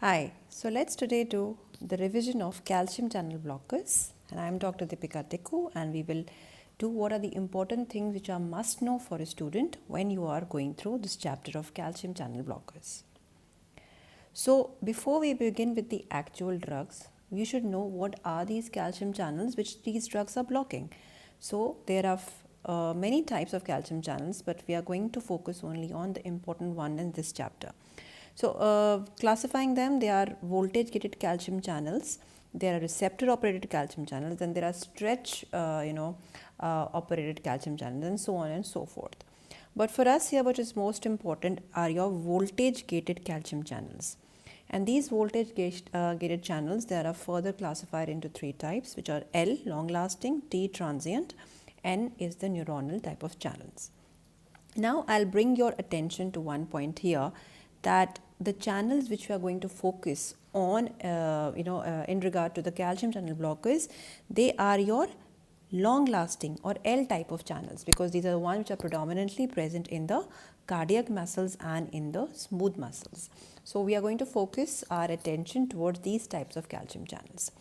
Hi, so let's today do the revision of calcium channel blockers, and I am Dr. Deepika Teku, and we will do what are the important things which are must know for a student when you are going through this chapter of calcium channel blockers. So before we begin with the actual drugs, we should know what are these calcium channels which these drugs are blocking. So there are many types of calcium channels, but we are going to focus only on the important one in this chapter. So classifying them, they are voltage gated calcium channels, there are receptor operated calcium channels, and there are stretch operated calcium channels, and so on and so forth. But for us here, what is most important are your voltage gated calcium channels. And these voltage gated channels, they are further classified into three types, which are L, long lasting, T, transient, N is the neuronal type of channels. Now I'll bring your attention to one point here, that the channels which we are going to focus on in regard to the calcium channel blockers, they are your long lasting or L type of channels, because these are the ones which are predominantly present in the cardiac muscles and in the smooth muscles. So we are going to focus our attention towards these types of calcium channels.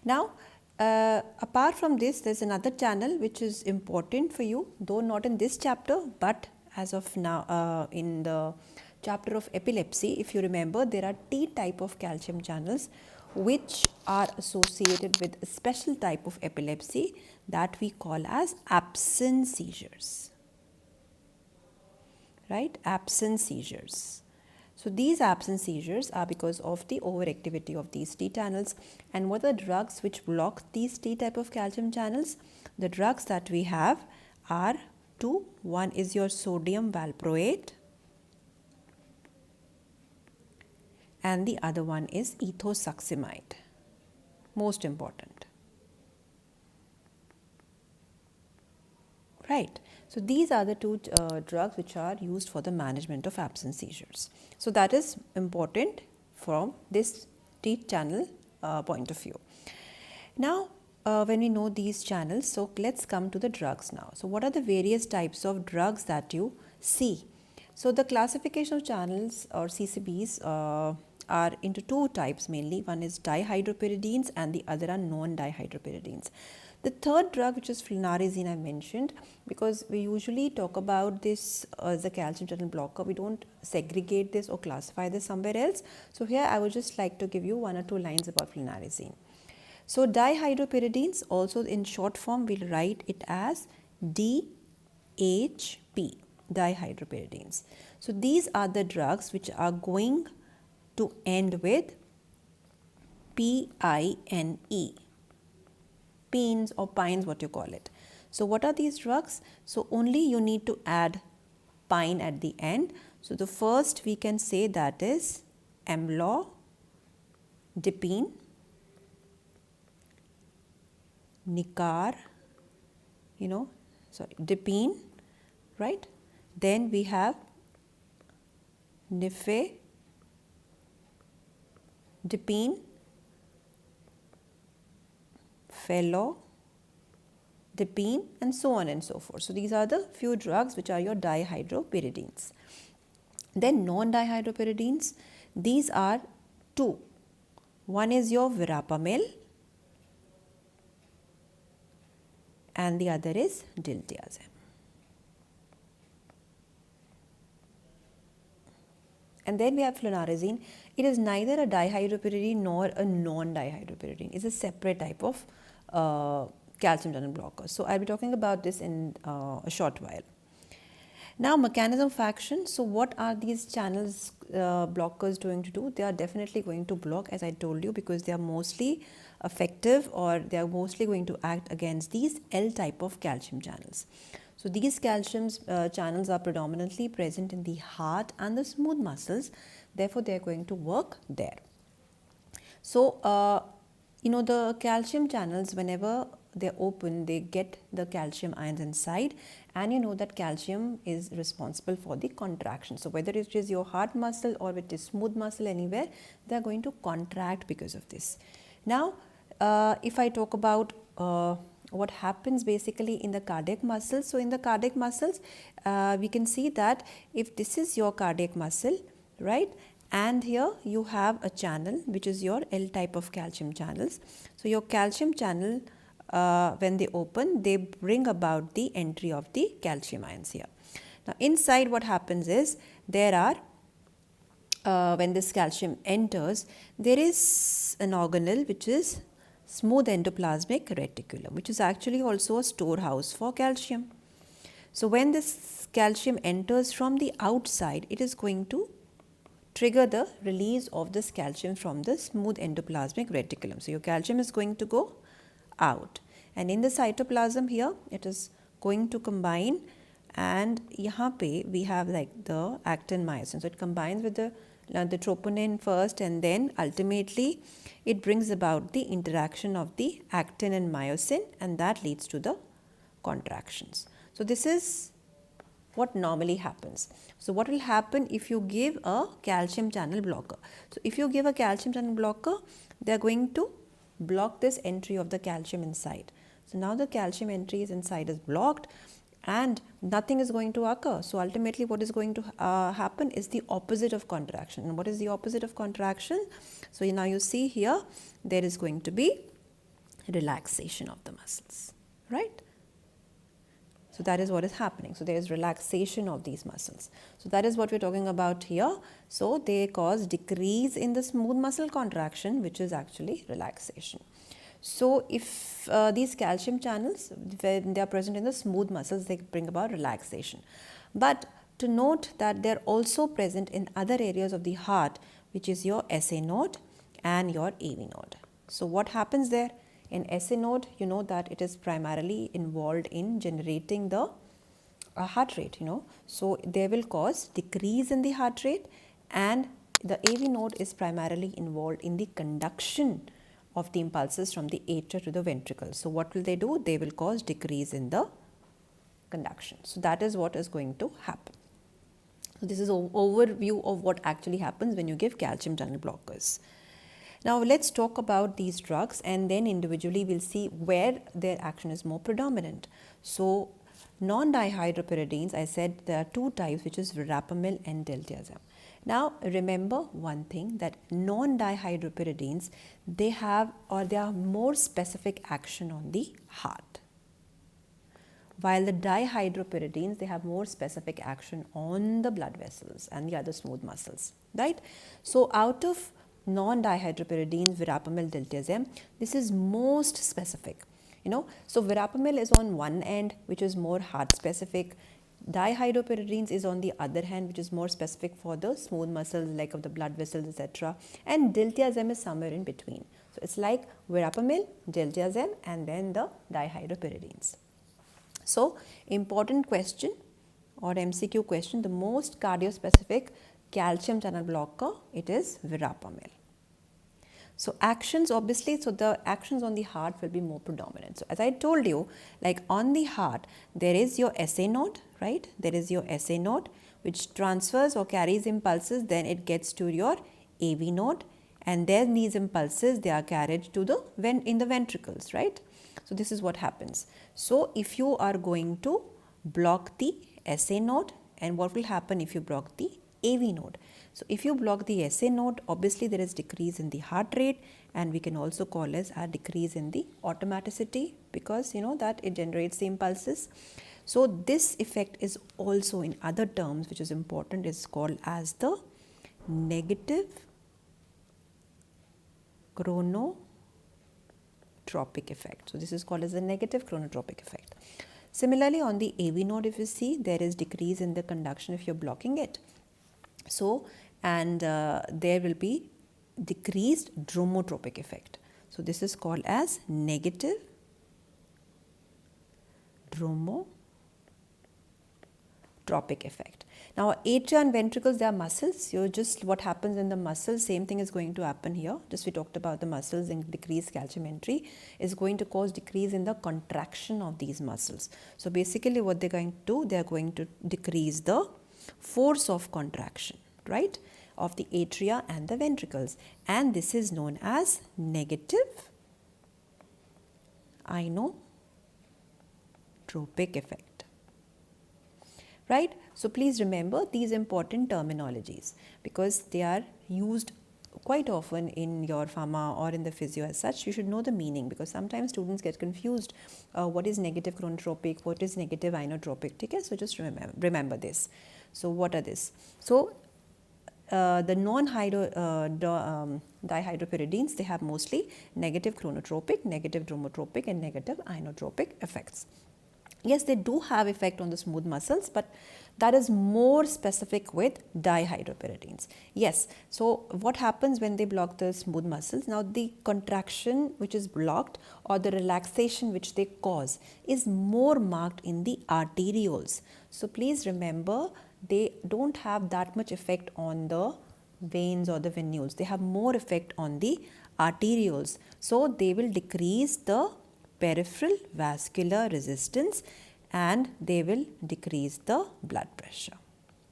Now apart from this, there's another channel which is important for you, though not in this chapter, but as of now in the chapter of epilepsy, if you remember, there are T type of calcium channels which are associated with a special type of epilepsy that we call as absence seizures. Right? Absence seizures. So these absence seizures are because of the overactivity of these T channels. And what are the drugs which block these T type of calcium channels? The drugs that we have are two. One is your sodium valproate, and the other one is ethosuximide. Most important. Right. So these are the two drugs which are used for the management of absence seizures. So that is important from this T channel point of view. Now when we know these channels, so let's come to the drugs now. So what are the various types of drugs that you see? So the classification of channels or CCBs are into two types mainly. One is dihydropyridines and the other are non-dihydropyridines. The third drug, which is flunarizine, I mentioned, because we usually talk about this as a calcium channel blocker. We don't segregate this or classify this somewhere else. So here I would just like to give you one or two lines about flunarizine. So dihydropyridines, also in short form, we'll write it as DHP, dihydropyridines. So these are the drugs which are going to end with PINE, pines or pines, what you call it. So what are these drugs? So only you need to add pine at the end. So the first we can say that is amlodipine, dipine, right? Then we have nifedipine, felodipine, and so on and so forth. So these are the few drugs which are your dihydropyridines. Then non-dihydropyridines, these are two. One is your verapamil and the other is diltiazem. And then we have flunarizine. It is neither a dihydropyridine nor a non-dihydropyridine. It's a separate type of calcium channel blocker. So I'll be talking about this in a short while. Now mechanism of action. So what are these channels blockers going to do? They are definitely going to block, as I told you, because they are mostly effective, or they are mostly going to act against these L type of calcium channels. So these calcium channels are predominantly present in the heart and the smooth muscles. Therefore, they are going to work there. So the calcium channels, whenever they're open, they get the calcium ions inside, and you know that calcium is responsible for the contraction. So whether it is your heart muscle or it is smooth muscle, anywhere, they are going to contract because of this. Now if I talk about what happens basically in the cardiac muscles. So in the cardiac muscles, we can see that if this is your cardiac muscle, right, and here you have a channel which is your L type of calcium channels. So your calcium channel, when they open, they bring about the entry of the calcium ions here. Now inside what happens is there are when this calcium enters, there is an organelle which is smooth endoplasmic reticulum, which is actually also a storehouse for calcium. So when this calcium enters from the outside, it is going to trigger the release of this calcium from the smooth endoplasmic reticulum. So your calcium is going to go out, and in the cytoplasm here it is going to combine, and यहाँ पे we have like the actin myosin. So it combines with the troponin first, and then ultimately it brings about the interaction of the actin and myosin, and that leads to the contractions. So this is what normally happens. So what will happen if you give a calcium channel blocker? So if you give a calcium channel blocker, they are going to block this entry of the calcium inside. So now the calcium entry is inside is blocked, and nothing is going to occur. So ultimately what is going to happen is the opposite of contraction. And what is the opposite of contraction? So now you see here there is going to be relaxation of the muscles, right? So that is what is happening. So there is relaxation of these muscles. So that is what we're talking about here. So they cause decrease in the smooth muscle contraction, which is actually relaxation. So if these calcium channels, when they are present in the smooth muscles, they bring about relaxation. But to note that they are also present in other areas of the heart, which is your SA node and your AV node. So what happens there? In SA node, you know that it is primarily involved in generating the heart rate, So they will cause decrease in the heart rate, and the AV node is primarily involved in the conduction of the impulses from the atria to the ventricles. So what will they do? They will cause decrease in the conduction. So that is what is going to happen. So this is an overview of what actually happens when you give calcium channel blockers. Now let's talk about these drugs, and then individually we'll see where their action is more predominant. So non-dihydropyridines, I said there are two types, which is verapamil and diltiazem. Now remember one thing, that non-dihydropyridines, they are more specific action on the heart, while the dihydropyridines, they have more specific action on the blood vessels and the other smooth muscles, right? So out of non-dihydropyridines, verapamil, diltiazem, this is most specific, So verapamil is on one end, which is more heart specific. Dihydropyridines is on the other hand, which is more specific for the smooth muscles like of the blood vessels, etc. And diltiazem is somewhere in between. So it's like verapamil, diltiazem, and then the dihydropyridines. So important question or MCQ question, the most cardiospecific calcium channel blocker, it is verapamil. So actions, obviously, so the actions on the heart will be more predominant. So as I told you, like on the heart, there is your SA node, right? There is your SA node which transfers or carries impulses, then it gets to your AV node, and then these impulses, they are carried to the in the ventricles, right? So this is what happens. So if you are going to block the SA node, and what will happen if you block the AV node? So if you block the SA node, obviously there is decrease in the heart rate, and we can also call as a decrease in the automaticity, because that it generates the impulses. So this effect is also, in other terms, which is important, is called as the negative chronotropic effect. So this is called as the negative chronotropic effect. Similarly, on the AV node, if you see, there is decrease in the conduction if you're blocking it. So, and there will be decreased dromotropic effect. So this is called as negative dromotropic effect. Now atria and ventricles, they are muscles. So just what happens in the muscles, same thing is going to happen here. Just we talked about the muscles, and decreased calcium entry is going to cause decrease in the contraction of these muscles. So basically what they're going to do, they are going to decrease the force of contraction, right, of the atria and the ventricles, and this is known as negative inotropic effect, right? So please remember these important terminologies, because they are used quite often in your pharma or in the physio as such. You should know the meaning, because sometimes students get confused. What is negative chronotropic? What is negative inotropic? Okay, so just remember this. So what are this? So the non-dihydropyridines, they have mostly negative chronotropic, negative dromotropic and negative inotropic effects. Yes, they do have effect on the smooth muscles, but that is more specific with dihydropyridines. Yes, so what happens when they block the smooth muscles? Now the contraction which is blocked or the relaxation which they cause is more marked in the arterioles. So please remember, they don't have that much effect on the veins or the venules. They have more effect on the arterioles. So they will decrease the peripheral vascular resistance and they will decrease the blood pressure.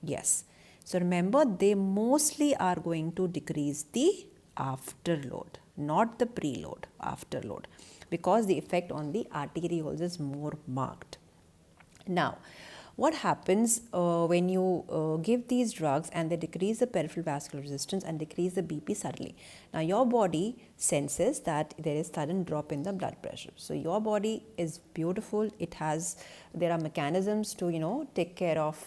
Yes. So remember, they mostly are going to decrease the afterload, not the preload, afterload, because the effect on the arterioles is more marked. Now, what happens when you give these drugs and they decrease the peripheral vascular resistance and decrease the BP suddenly? Now, your body senses that there is sudden drop in the blood pressure. So, your body is beautiful. There are mechanisms to, take care of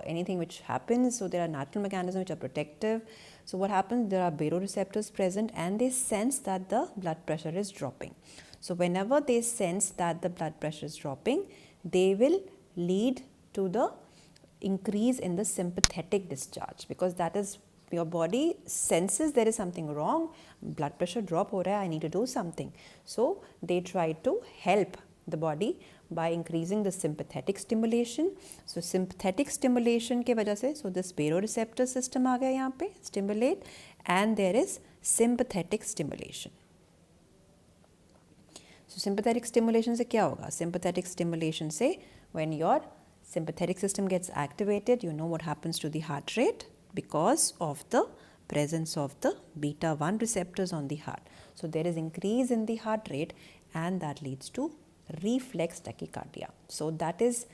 anything which happens. So, there are natural mechanisms which are protective. So, what happens? There are baroreceptors present and they sense that the blood pressure is dropping. So, whenever they sense that the blood pressure is dropping, they will lead to the increase in the sympathetic discharge, because that is, your body senses there is something wrong, blood pressure drop ho raha hai, I need to do something. So they try to help the body by increasing the sympathetic stimulation. So sympathetic stimulation ke wajah se, so this baroreceptor system aa gaya yahan pe, stimulate, and there is sympathetic stimulation. So sympathetic stimulation se kya hoga? Sympathetic stimulation se, when your sympathetic system gets activated, you know what happens to the heart rate, because of the presence of the beta 1 receptors on the heart. So there is increase in the heart rate and that leads to reflex tachycardia. So that is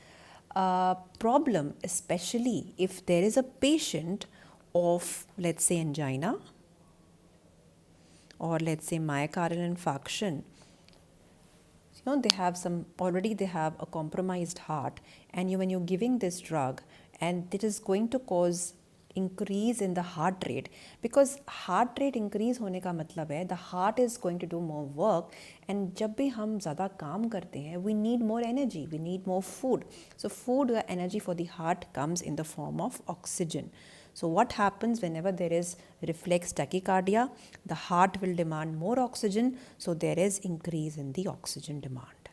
a problem, especially if there is a patient of, let's say, angina or let's say myocardial infarction. They have a compromised heart, and when you're giving this drug, and it is going to cause increase in the heart rate, because heart rate increase hone ka matlab hai the heart is going to do more work, and jab bhi hum zyada kaam karte hain, we need more energy, we need more food. So food, the energy for the heart comes in the form of oxygen. So what happens whenever there is reflex tachycardia? The heart will demand more oxygen, so there is increase in the oxygen demand.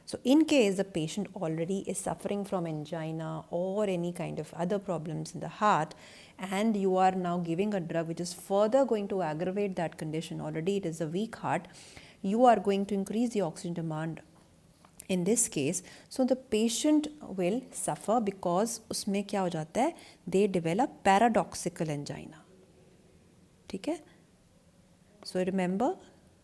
So in case the patient already is suffering from angina or any kind of other problems in the heart, and you are now giving a drug which is further going to aggravate that condition, already it is a weak heart, you are going to increase the oxygen demand in this case. So the patient will suffer, because उसमें क्या हो जाता है, they develop paradoxical angina. ठीक है? So remember,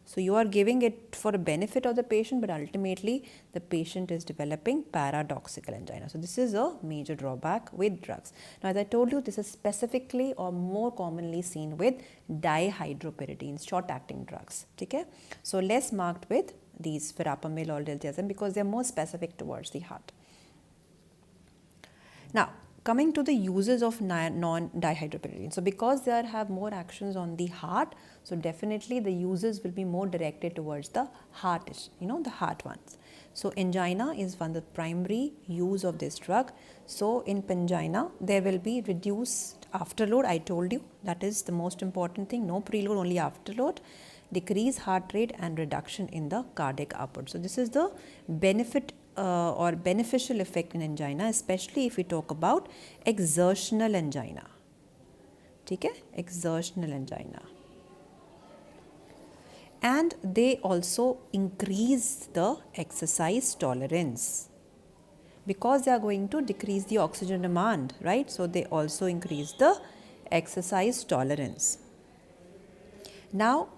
so you are giving it for a benefit of the patient, but ultimately the patient is developing paradoxical angina. So this is a major drawback with drugs. Now, as I told you, this is specifically or more commonly seen with dihydropyridines, short-acting drugs. Okay? So less marked with these verapamil or diltiazem, because they are more specific towards the heart. Now, coming to the uses of non-dihydropyridines. So because they have more actions on the heart, so definitely the uses will be more directed towards the heart, the heart ones. So angina is one of the primary use of this drug. So in angina, there will be reduced afterload. I told you that is the most important thing. No preload, only afterload. Decrease heart rate and reduction in the cardiac output. So this is the benefit or beneficial effect in angina, especially if we talk about exertional angina. Okay? Exertional angina. And they also increase the exercise tolerance, because they are going to decrease the oxygen demand, right? So they also increase the exercise tolerance. Now,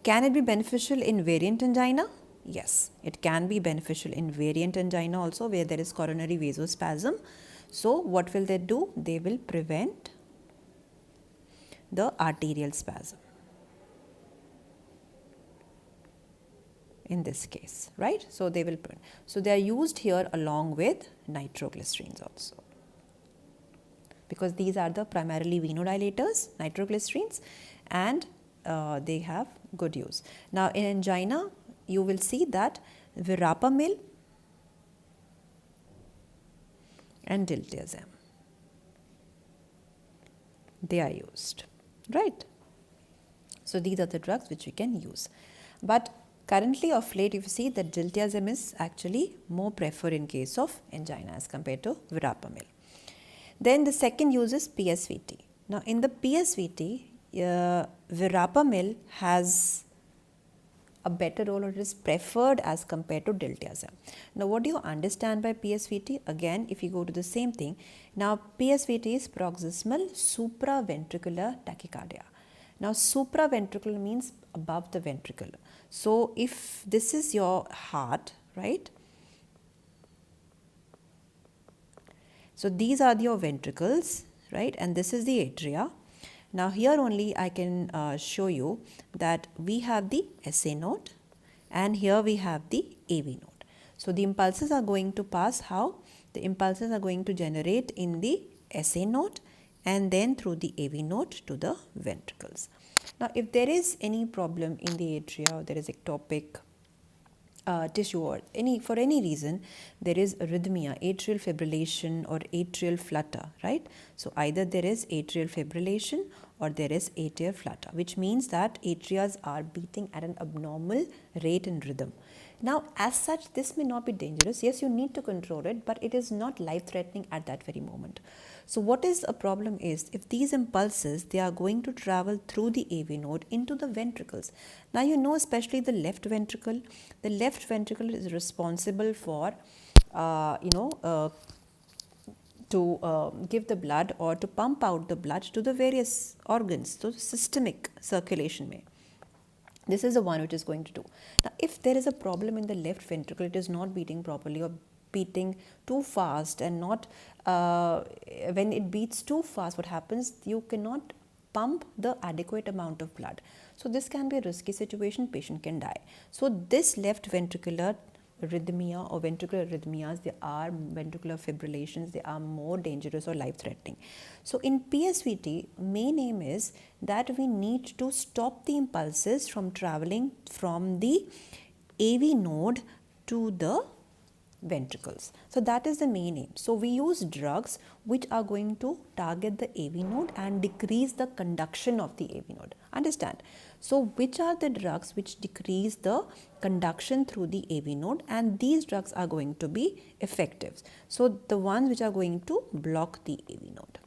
can it be beneficial in variant angina? Yes, it can be beneficial in variant angina also, where there is coronary vasospasm. So what will they do? They will prevent the arterial spasm in this case, right? So they will, so they are used here along with nitroglycerines also, because these are the primarily venodilators, nitroglycerines, and they have good use. Now in angina, you will see that verapamil and diltiazem, they are used, right? So these are the drugs which we can use. But currently of late, you see that diltiazem is actually more preferred in case of angina as compared to verapamil. Then the second use is PSVT. Now in the PSVT, verapamil has a better role, or it is preferred as compared to diltiazem. Now what do you understand by PSVT? Again, if you go to the same thing, now PSVT is paroxysmal supraventricular tachycardia. Now supraventricular means above the ventricle. So if this is your heart, right? So these are your ventricles, right? And this is the atria. Now here only I can show you that we have the SA node and here we have the AV node. So the impulses are going to pass how? The impulses are going to generate in the SA node and then through the AV node to the ventricles. Now if there is any problem in the atria, or there is ectopic tissue, or for any reason there is arrhythmia, atrial fibrillation or atrial flutter, right? So either there is atrial fibrillation or there is atrial flutter, which means that atrias are beating at an abnormal rate and rhythm. Now as such, this may not be dangerous. Yes, you need to control it, but it is not life threatening at that very moment. So what is a problem is, if these impulses, they are going to travel through the AV node into the ventricles. Now you know, especially the left ventricle is responsible for to give the blood or to pump out the blood to the various organs, so systemic circulation may. This is the one which is going to do. Now if there is a problem in the left ventricle, it is not beating properly or beating too fast, and not when it beats too fast, what happens, you cannot pump the adequate amount of blood. So this can be a risky situation, patient can die. So this left ventricular arrhythmia or ventricular arrhythmias, they are ventricular fibrillations, they are more dangerous or life threatening. So in PSVT, main aim is that we need to stop the impulses from traveling from the AV node to the ventricles. So that is the main aim. So we use drugs which are going to target the AV node and decrease the conduction of the AV node. Understand? So which are the drugs which decrease the conduction through the AV node, and these drugs are going to be effective. So the ones which are going to block the AV node.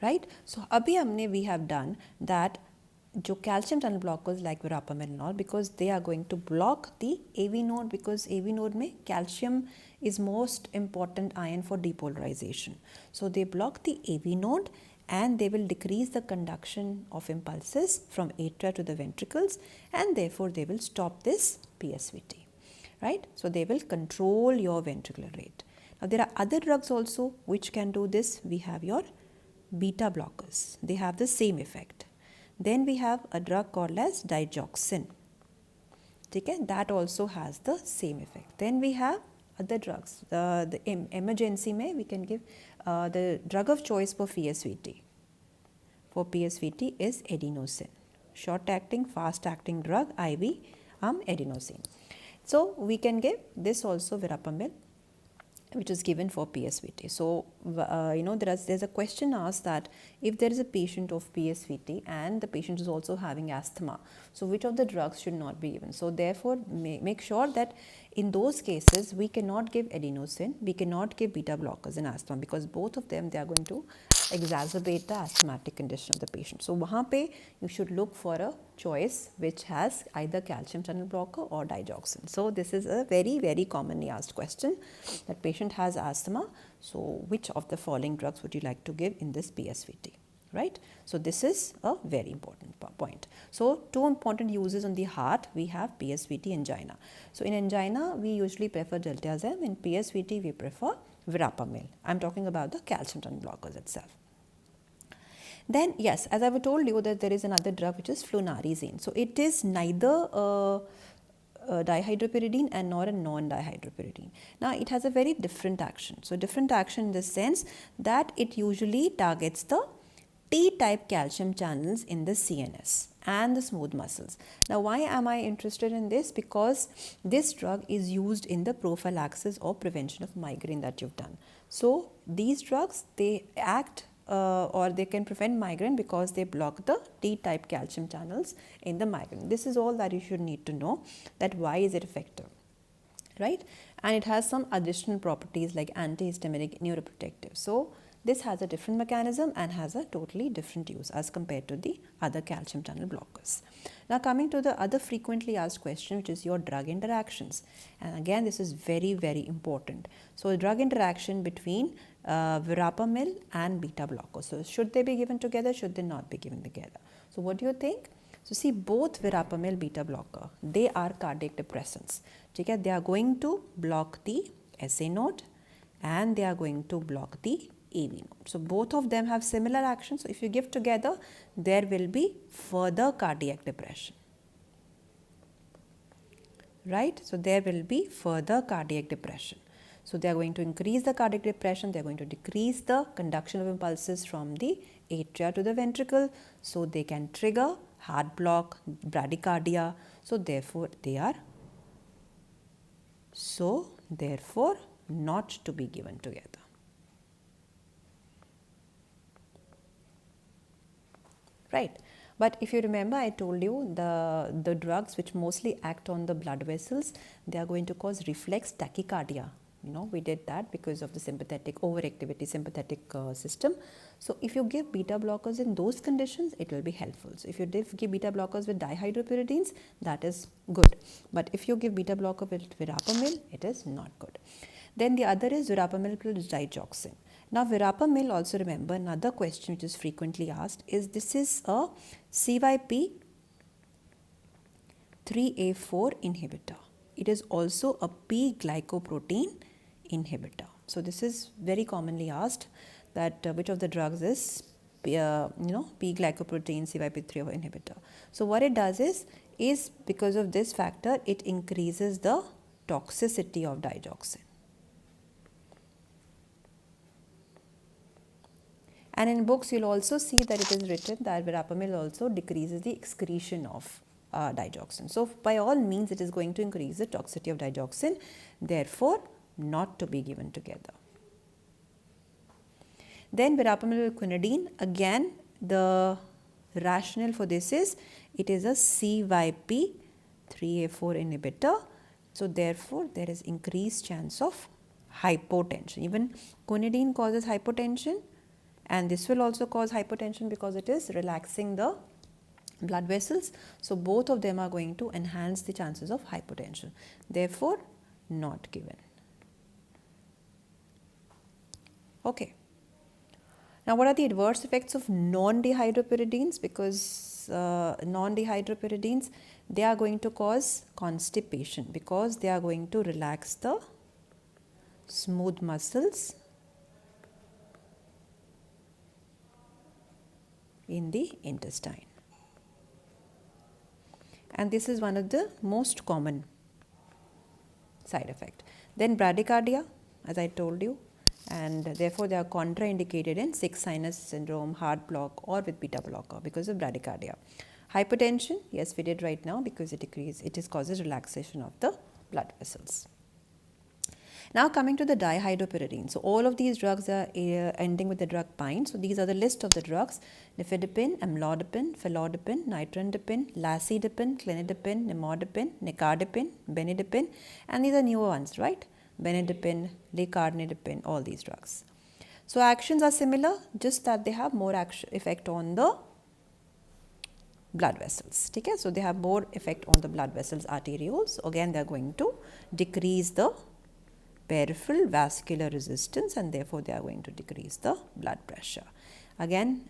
Right? So abhi we have done that जो calcium channel blockers like verapamil and all, because they are going to block the AV node, because AV node में calcium is most important ion for depolarization. So they block the AV node and they will decrease the conduction of impulses from atria to the ventricles, and therefore they will stop this PSVT, right? So they will control your ventricular rate. Now there are other drugs also which can do this. We have your beta blockers. They have the same effect. Then we have a drug called as digoxin. Okay, that also has the same effect. Then we have other drugs. The emergency may we can give the drug of choice for PSVT. For PSVT is adenosine. Short acting, fast acting drug, IV adenosine. So we can give this also verapamil, which is given for PSVT. So, there's a question asked that if there is a patient of PSVT and the patient is also having asthma, so which of the drugs should not be given? So therefore, make sure that in those cases, we cannot give adenosine, we cannot give beta blockers in asthma, because both of them, they are going to exacerbate the asthmatic condition of the patient. So wahan pe you should look for a choice which has either calcium channel blocker or digoxin. So this is a very, very commonly asked question, that patient has asthma, so which of the following drugs would you like to give in this PSVT, right? So this is a very important point. So two important uses on the heart, we have PSVT, angina. So in angina, we usually prefer diltiazem. In PSVT, we prefer verapamil. I'm talking about the calcium channel blockers itself. Then yes, as I have told you that there is another drug which is flunarizine. So it is neither dihydropyridine and nor a non-dihydropyridine. Now it has a very different action. So different action in the sense that it usually targets the T-type calcium channels in the CNS and the smooth muscles. Now why am I interested in this? Because this drug is used in the prophylaxis or prevention of migraine that you've done. So these drugs, they act or they can prevent migraine because they block the T-type calcium channels in the migraine. This is all that you should need to know, that why is it effective, right? And it has some additional properties like antihistaminic, neuroprotective. So this has a different mechanism and has a totally different use as compared to the other calcium channel blockers. Now coming to the other frequently asked question, which is your drug interactions. And again, this is very, very important. So drug interaction between verapamil and beta blockers. So should they be given together? Should they not be given together? So what do you think? So see, both verapamil beta blocker, they are cardiac depressants. Okay? They are going to block the SA node and they are going to block the AV node. So both of them have similar action. So if you give together, there will be further cardiac depression. Right? So there will be further cardiac depression. So they are going to increase the cardiac depression, they are going to decrease the conduction of impulses from the atria to the ventricle. So they can trigger heart block, bradycardia. So therefore not to be given together. Right. But if you remember, I told you the drugs which mostly act on the blood vessels, they are going to cause reflex tachycardia. You know, we did that because of the sympathetic overactivity, sympathetic system. So if you give beta blockers in those conditions, it will be helpful. So if you give beta blockers with dihydropyridines, that is good. But if you give beta blocker with verapamil, it is not good. Then the other is verapamil plus digoxin. Now verapamil, also remember another question which is frequently asked is, this is a CYP3A4 inhibitor. It is also a P-glycoprotein inhibitor. So this is very commonly asked, that which of the drugs is P-glycoprotein CYP3A4 inhibitor. So what it does is because of this factor, it increases the toxicity of digoxin. And in books, you'll also see that it is written that verapamil also decreases the excretion of digoxin. So by all means, it is going to increase the toxicity of digoxin, therefore not to be given together. Then verapamil with quinidine, again the rationale for this is, it is a CYP3A4 inhibitor. So therefore there is increased chance of hypotension. Even quinidine causes hypotension, and this will also cause hypotension because it is relaxing the blood vessels. So both of them are going to enhance the chances of hypotension. Therefore, not given. Okay. Now, what are the adverse effects of non-dihydropyridines? Because non-dihydropyridines, they are going to cause constipation because they are going to relax the smooth muscles in the intestine. And this is one of the most common side effect. Then bradycardia, as I told you, and therefore they are contraindicated in sick sinus syndrome, heart block, or with beta blocker because of bradycardia. Hypertension, yes, we did right now because it causes relaxation of the blood vessels. Now coming to the dihydropyridine. So all of these drugs are ending with the drug pine. So these are the list of the drugs: nifedipine, amlodipine, felodipine, nitrandipine, lacidipine, clinidipine, nimodipine, nicardipine, benidipine, and these are newer ones, right? Benidipine, lecarnidipine, all these drugs. So actions are similar, just that they have more effect on the blood vessels. Okay? So they have more effect on the blood vessels, arterioles. So again, they are going to decrease the peripheral vascular resistance, and therefore they are going to decrease the blood pressure. Again,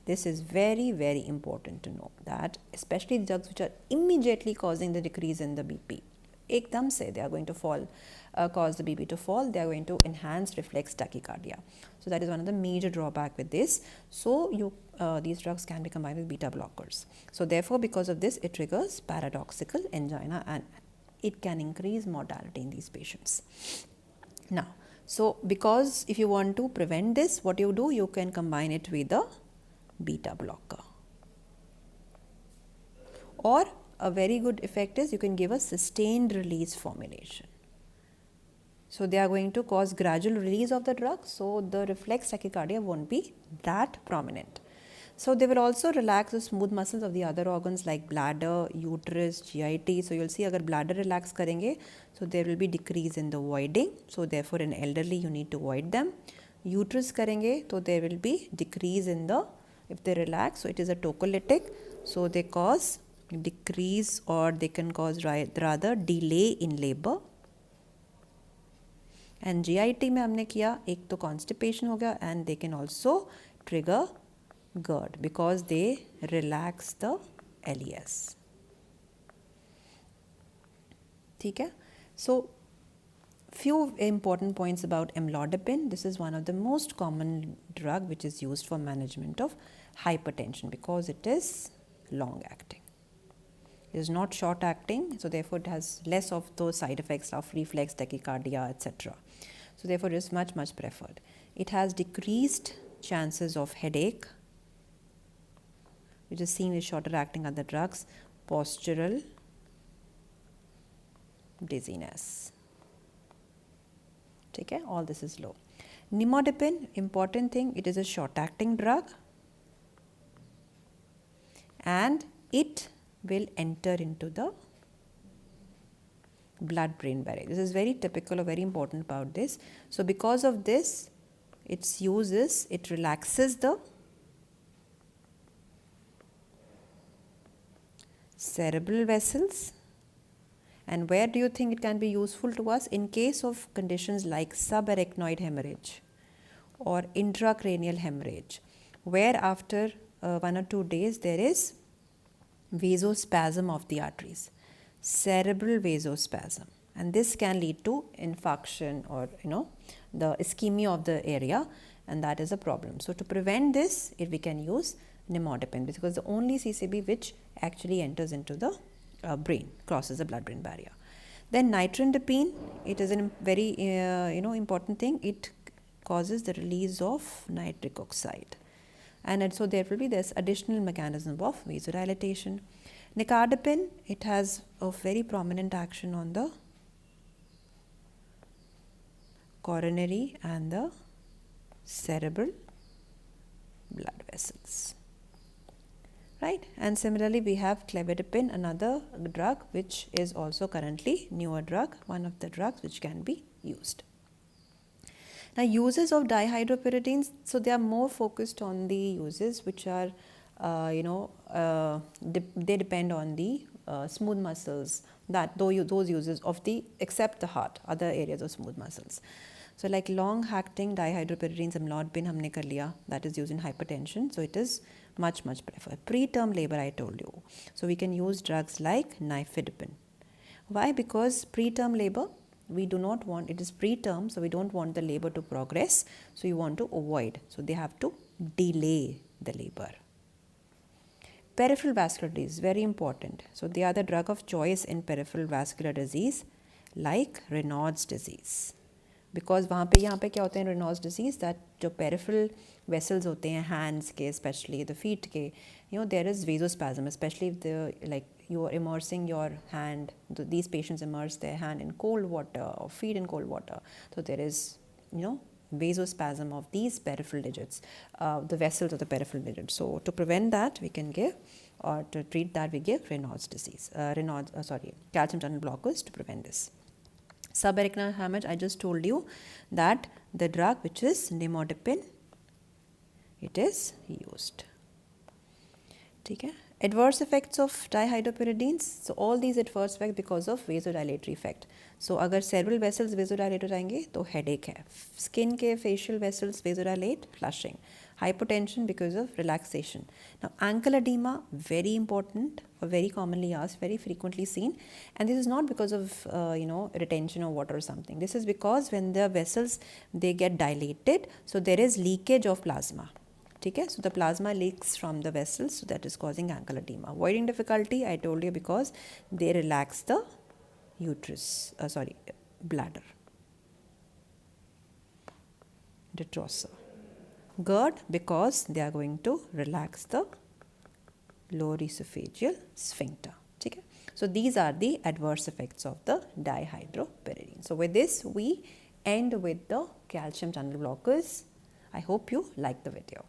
this is very, very important to know, that especially the drugs which are immediately causing the decrease in the BP, ekdam se they are going to fall, cause the BB to fall. They are going to enhance reflex tachycardia. So that is one of the major drawback with this. So these drugs can be combined with beta blockers. So therefore, because of this, it triggers paradoxical angina and it can increase mortality in these patients. Now, so because if you want to prevent this, what you do, you can combine it with a beta blocker. Or a very good effect is you can give a sustained release formulation. So they are going to cause gradual release of the drug, so the reflex tachycardia won't be that prominent. So they will also relax the smooth muscles of the other organs like bladder, uterus, GIT. So you'll see agar bladder relax karenge, so there will be decrease in the voiding. So therefore in elderly you need to void them. Uterus karenge, so there will be decrease in the, if they relax, so it is a tocolytic. So they cause decrease or they can cause rather delay in labor. And GIT में हमने किया एक तो constipation हो गया and they can also trigger GERD because they relax the LES. ठीक है? So few important points about amlodipine. This is one of the most common drug which is used for management of hypertension because it is long acting. It is not short acting, so therefore it has less of those side effects of reflex tachycardia, etc. So therefore it is much preferred. It has decreased chances of headache, which is seen with shorter acting other drugs, postural dizziness. Okay, all this is low. Nimodipine, important thing, it is a short acting drug and it will enter into the blood-brain barrier. This is very typical or very important about this. So because of this, its use is, it relaxes the cerebral vessels. And where do you think it can be useful to us? In case of conditions like subarachnoid hemorrhage or intracranial hemorrhage, where after 1 or 2 days there is vasospasm of the arteries, cerebral vasospasm, and this can lead to infarction or the ischemia of the area, and that is a problem. So to prevent this, we can use nimodipine because the only CCB which actually enters into the brain, crosses the blood-brain barrier. Then nitrindipine, it is a very important thing. It causes the release of nitric oxide. And so there will be this additional mechanism of vasodilatation. Nicardipine, it has a very prominent action on the coronary and the cerebral blood vessels. Right? And similarly, we have clevidipine, another drug which is also currently newer drug, one of the drugs which can be used. Now, uses of dihydropyridines, so they are more focused on the uses which are, they depend on the smooth muscles, those uses of the, except the heart, other areas of smooth muscles. So like long-acting dihydropyridines, amlodipine हमने कर लिया, that is used in hypertension, so it is much preferred. Preterm labor, I told you. So we can use drugs like nifedipine. Why? Because preterm labor, we do not want, it is preterm, so we don't want the labor to progress, so you want to avoid. So they have to delay the labor. Peripheral vascular disease, very important. So they are the drug of choice in peripheral vascular disease like Raynaud's disease. Because यहाँ पे क्या होता है Raynaud's disease, that जो peripheral vessels होते हैं hands के, especially the feet के, there is vasospasm, especially if you are immersing your hand, these patients immerse their hand in cold water or feet in cold water, so there is vasospasm of these peripheral digits, the vessels of the peripheral digits. So to prevent that, we can give, or to treat that, we give Raynaud's disease, calcium channel blockers to prevent this. Subarachnoid hemorrhage, I just told you that the drug which is nimodipine, it is used. Okay. Adverse effects of dihydropyridines, so all these adverse effects because of vasodilatory effect. So अगर cerebral vessels vasodilate हो जाएंगे तो headache है, skin के facial vessels vasodilate, flushing, hypotension because of relaxation. Now, ankle edema, very important, or very commonly asked, very frequently seen, and this is not because of retention of water or something. This is because when the vessels, they get dilated, so there is leakage of plasma. Okay, so the plasma leaks from the vessels, so that is causing ankle edema. Voiding difficulty, I told you, because they relax the bladder. Detrusor. GERD, because they are going to relax the lower esophageal sphincter. Okay? So these are the adverse effects of the dihydropyridine. So with this, we end with the calcium channel blockers. I hope you like the video.